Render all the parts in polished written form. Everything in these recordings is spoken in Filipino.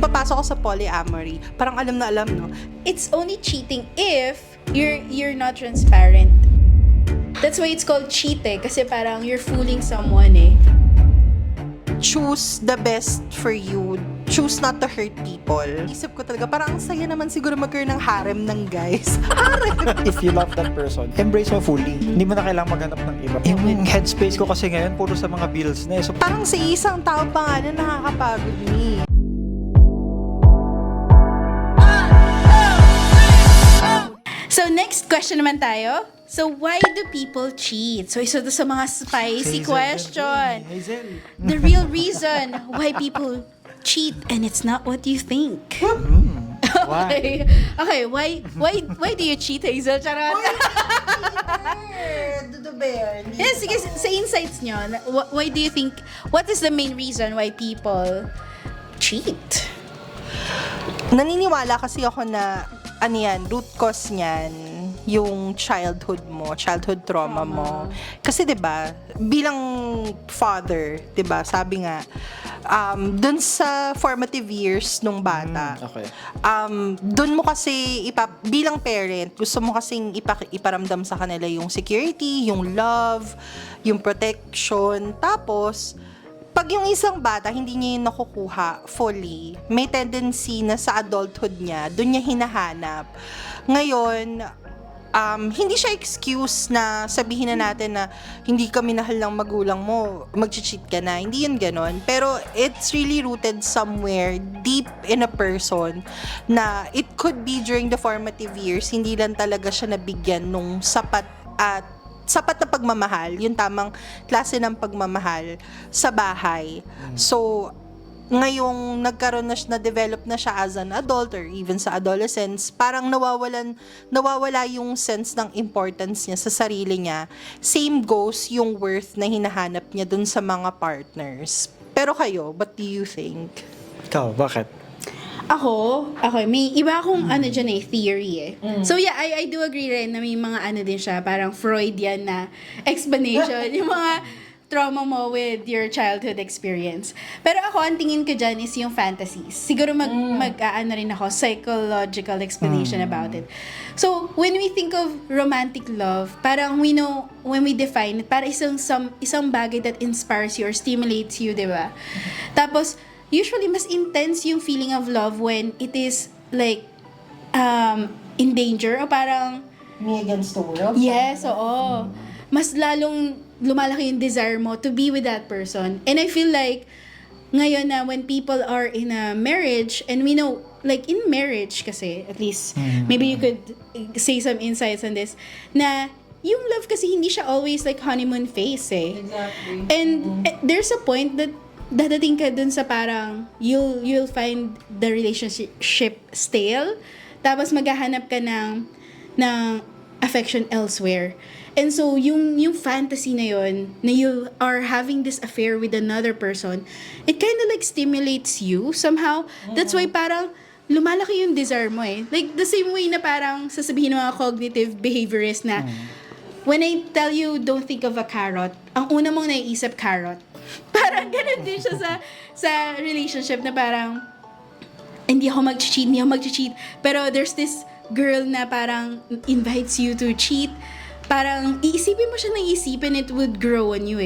Nung papasok ko sa polyamory, parang alam na alam, no? It's only cheating if you're not transparent. That's why it's called cheat kasi parang you're fooling someone Choose the best for you. Choose not to hurt people. Isip ko talaga, parang ang saya naman siguro magkaroon ng harem ng guys. If you love that person, embrace mo fully. Hindi mo na kailangang maghanap ng iba. Yung headspace ko kasi ngayon, puro sa mga bills na So, Parang sa isang tao pa nga na nakakapagod ni. So, next question naman tayo. So, why do people cheat? So, isa to sa mga spicy question. Hazel. The real reason why people cheat and it's not what you think. Why? Okay, why do you cheat, Hazel? Charot. Dudu bear. Yes, sige, sa insights nyo, why do you think, what is the main reason why people cheat? Naniniwala kasi ako na root cause niyan yung childhood trauma mo. Kasi 'di ba, bilang father, 'di ba, sabi nga dun sa formative years nung bata. Okay. Dun mo kasi bilang parent, gusto mo kasing iparamdam sa kanila yung security, yung love, yung protection. Tapos pag yung isang bata, hindi niya yung nakukuha fully, may tendency na sa adulthood niya, doon niya hinahanap. Ngayon, hindi siya excuse na sabihin na natin na hindi ka minahal ng magulang mo, mag-cheat ka na. Hindi yun ganon. Pero it's really rooted somewhere deep in a person na it could be during the formative years, hindi lang talaga siya nabigyan nung sapat na pagmamahal, yung tamang klase ng pagmamahal sa bahay. So, ngayong na-develop na siya as an adult or even sa adolescence, parang nawawala yung sense ng importance niya sa sarili niya. Same goes yung worth na hinahanap niya dun sa mga partners. Pero kayo, what do you think? Ikaw, bakit? Ako, may iba akong dyan theory So yeah, I do agree rin na may mga din siya, parang Freudian na explanation, yung mga trauma mo with your childhood experience. Pero ako, ang tingin ko dyan is yung fantasies. Siguro rin ako, psychological explanation about it. So, when we think of romantic love, parang we know, when we define it, parang isang bagay that inspires you or stimulates you, di ba? Tapos, usually, mas intense yung feeling of love when it is like in danger o parang Me against the world? yes, oo. Mas lalong lumalaki yung desire mo to be with that person. And I feel like ngayon na when people are in a marriage, and we know, like in marriage kasi, at least, maybe you could say some insights on this, na yung love kasi hindi siya always like honeymoon phase Exactly. And there's a point that dadating ka dun sa parang you'll find the relationship stale, tapos maghahanap ka ng affection elsewhere. And so yung fantasy na yun, na you are having this affair with another person, it kind of like stimulates you somehow. That's why parang lumalaki yung desire mo like the same way na parang sasabihin ng mga cognitive behaviorists na when I tell you don't think of a carrot, ang una mong naiisip carrot. Parang ganun din siya sa relationship na parang hindi ako mag-cheat. Pero there's this girl na parang invites you to cheat. Parang iisipin mo siya ng iisipin, it would grow on you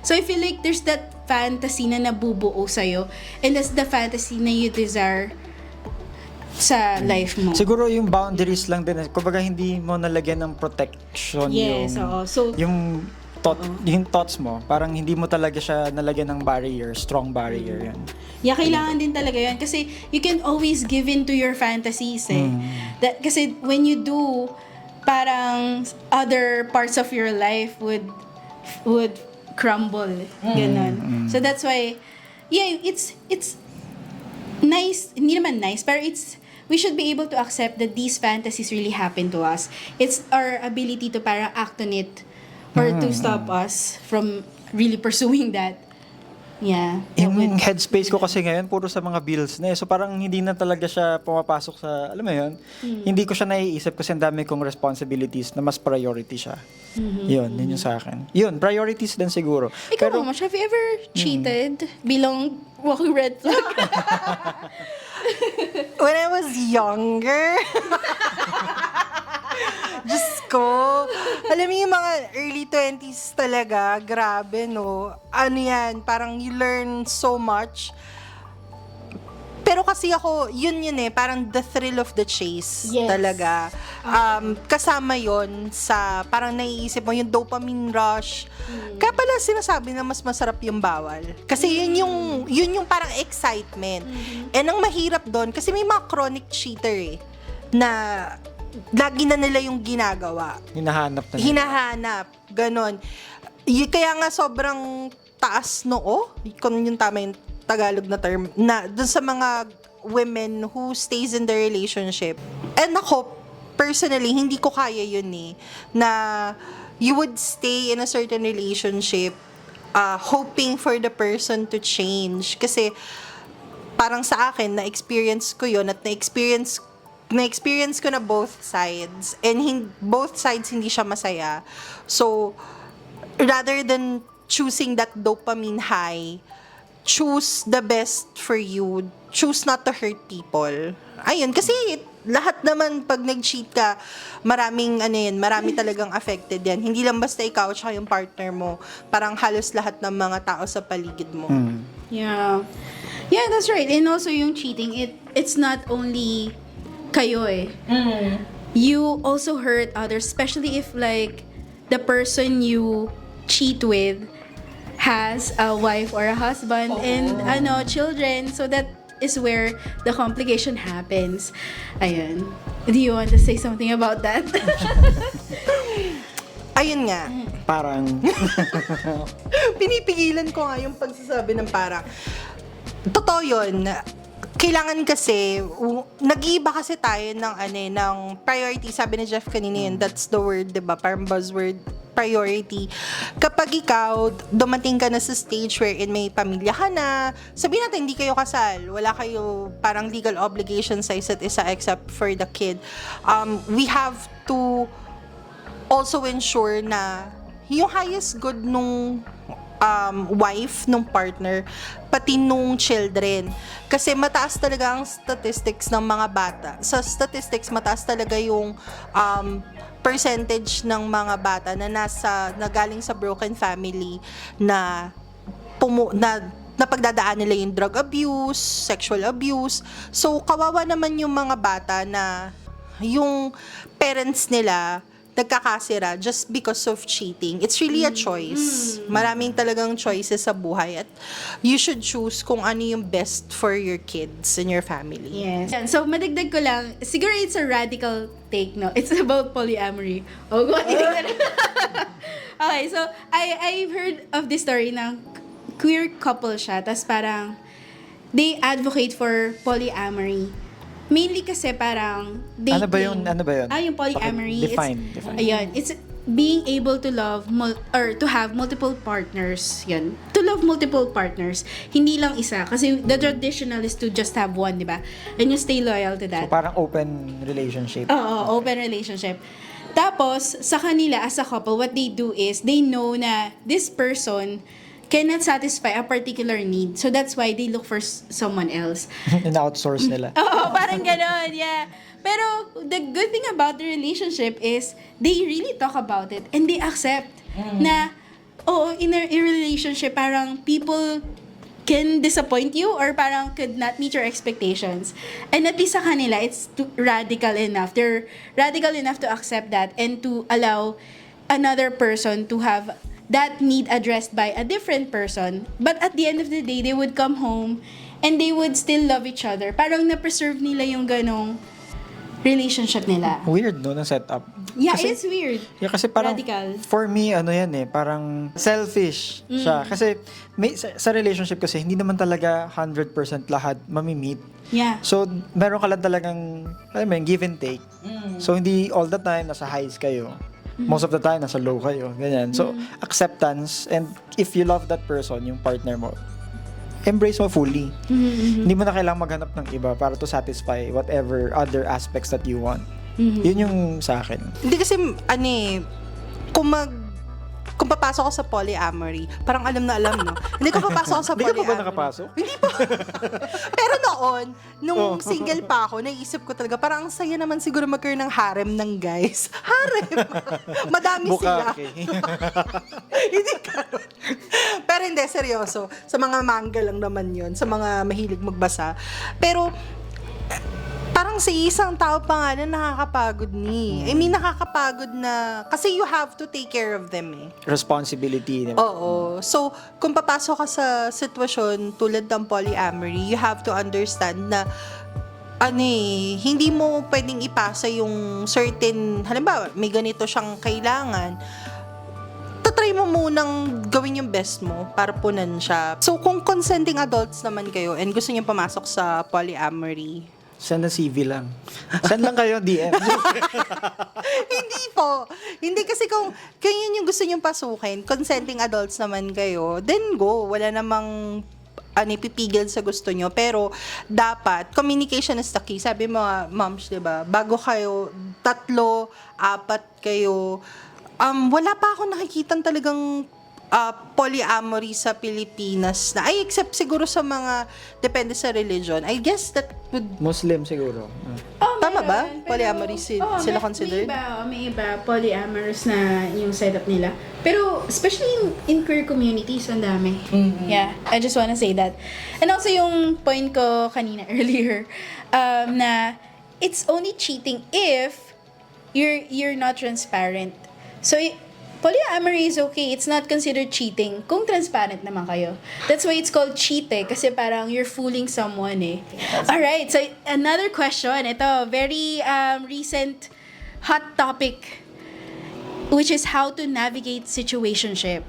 So I feel like there's that fantasy na nabubuo sa'yo. And that's the fantasy na you desire sa life mo. Siguro yung boundaries lang din. Kumbaga hindi mo nalagyan ng protection Yes, oo. So, yung thoughts mo, parang hindi mo talaga siya nalagyan ng barrier, strong barrier yan. yeah, kailangan din talaga yan. Kasi you can always give in to your fantasies kasi when you do, parang other parts of your life would crumble. Ganon. So that's why, yeah, it's nice, hindi naman nice, pero we should be able to accept that these fantasies really happen to us. It's our ability to parang act on it or to stop us from really pursuing that. Yeah. Yung headspace ko kasi ngayon, puro sa mga bills na So parang hindi na talaga siya pumapasok sa, alam mo yun, hindi ko siya naiisip kasi ang dami kong responsibilities na mas priority siya. Yun yung sa akin. Yun, priorities din siguro. Ikaw, Mosh, have you ever cheated bilang walking red flag? When I was younger, Diyos ko, alam mo yung mga early 20s talaga, grabe, no? Ano yan, parang you learn so much. Pero kasi ako, yun eh, parang the thrill of the chase Yes. talaga. Kasama yon sa, parang naiisip mo, yung dopamine rush. Kaya pala sinasabi na mas masarap yung bawal. Kasi yun yung parang excitement. And ang mahirap doon, kasi may mga chronic cheater na lagi na nila yung ginagawa. Hinahanap na. Hinahanap. Ganon. Kaya nga sobrang taas noo, kung yung tama yung Tagalog na term, na dun sa mga women who stays in the relationship. And ako, personally, hindi ko kaya yun na you would stay in a certain relationship hoping for the person to change. Kasi parang sa akin, na-experience ko yun at na-experience ko na both sides. And both sides hindi siya masaya. So, rather than choosing that dopamine high, choose the best for you. Choose not to hurt people. Ayun, kasi lahat naman pag nag-cheat ka, marami talagang affected yan. Hindi lang basta ikaw at yung partner mo. Parang halos lahat ng mga tao sa paligid mo. Yeah. Yeah, that's right. And also yung cheating, it's not only kayo You also hurt others, especially if like the person you cheat with has a wife or a husband and children, so that is where the complication happens. Ayun. Do you want to say something about that? Ayun nga. Parang, Pinipigilan ko nga yung pagsasabi ng parang, totoo yun. Kailangan kasi, nag-iiba kasi tayo ng priority. Sabi ni Jeff kanina yun, that's the word, diba? Parang buzzword, priority. Kapag ikaw, dumating ka na sa stage wherein may pamilya ka na, sabihin natin, hindi kayo kasal, wala kayo parang legal obligation sa isa't isa except for the kid. We have to also ensure na yung highest good nung wife, nung partner, pati nung children. Kasi mataas talaga ang statistics ng mga bata. Sa statistics, mataas talaga yung percentage ng mga bata na galing sa broken family na napagdadaan nila yung drug abuse, sexual abuse. So, kawawa naman yung mga bata na yung parents nila nagkakasira just because of cheating. It's really a choice. Maraming talagang choices sa buhay at you should choose kung ano yung best for your kids and your family. Yes. So, madagdag ko lang, siguro it's a radical take, no? It's about polyamory. Oh, okay, so, I've heard of this story ng queer couple siya, tas parang, they advocate for polyamory. Mainly kasi parang dating. Ano ba yun? Yung polyamory. Define. Ayun, it's being able to love or to have multiple partners. Yan. To love multiple partners. Hindi lang isa. Kasi the traditional is to just have one, di ba? And you stay loyal to that. So parang open relationship. Oo, open relationship. Tapos, sa kanila, as a couple, what they do is, they know na this person cannot satisfy a particular need. So that's why they look for someone else. In-outsource nila. Oo, parang ganon, yeah. Pero the good thing about the relationship is they really talk about it and they accept na, in a relationship, parang people can disappoint you or parang could not meet your expectations. And at least sa kanila, it's radical enough. They're radical enough to accept that and to allow another person to have that need addressed by a different person. But at the end of the day, they would come home and they would still love each other. Parang na-preserve nila yung ganong relationship nila. Weird, no, na setup. Yeah, Kasi- it's weird. Yeah, kasi parang, Radical. for me, parang selfish siya. Kasi sa relationship kasi, hindi naman talaga 100% lahat mamimit. Yeah. So, meron ka lang talagang, give and take. So, hindi all the time nasa highs kayo. Most of the time, nasa low kayo. Ganyan. So, acceptance, and if you love that person, yung partner mo, embrace mo fully. Hindi mo na kailangang maghanap ng iba para to satisfy whatever other aspects that you want. Yun yung sa akin. Hindi kasi, kung papasok ako sa polyamory, parang alam na alam, no? Hindi ko papasok ako sa Hindi ka polyamory. pa ba nakapasok? Hindi pa. Pero noon, nung single pa ako, naisip ko talaga, parang ang saya naman siguro magkaroon ng harem ng guys. Harem! Madami sila. Bukake. Hindi karon. Pero hindi, seryoso. Sa mga manga lang naman yun. Sa mga mahilig magbasa. Pero, parang sa isang tao pa nga na nakakapagod ni. I mean, nakakapagod na, kasi you have to take care of them eh. Responsibility. Diba? Oo. So, kung papasok ka sa sitwasyon tulad ng polyamory, you have to understand na hindi mo pwedeng ipasa yung certain, halimbawa, may ganito siyang kailangan, tatry mo munang gawin yung best mo para punan siya. So, kung consenting adults naman kayo and gusto niyo pumasok sa polyamory, Send na CV lang. Send lang kayo, DM. hindi po. Hindi kasi kung yun yung gusto nyong pasukin, consenting adults naman kayo, then go. Wala namang pipigil sa gusto nyo. Pero, dapat, communication is the key. Sabi mga moms, diba? Bago kayo, 3, 4 kayo, wala pa ako nakikitang talagang polyamory sa Pilipinas na, except siguro sa mga, depende sa religion. I guess that would, Muslim siguro. tama ba? Meron, Polyamory sila considered? May iba, polyamorous na yung setup nila. Pero, especially in queer communities, ang dami. Yeah, I just wanna say that. And also yung point ko kanina earlier, na it's only cheating if you're not transparent. So, polyamory is okay. It's not considered cheating kung transparent naman kayo. That's why it's called cheat eh. Kasi parang you're fooling someone eh. Alright, so another question. Ito, very recent hot topic, which is how to navigate situationship.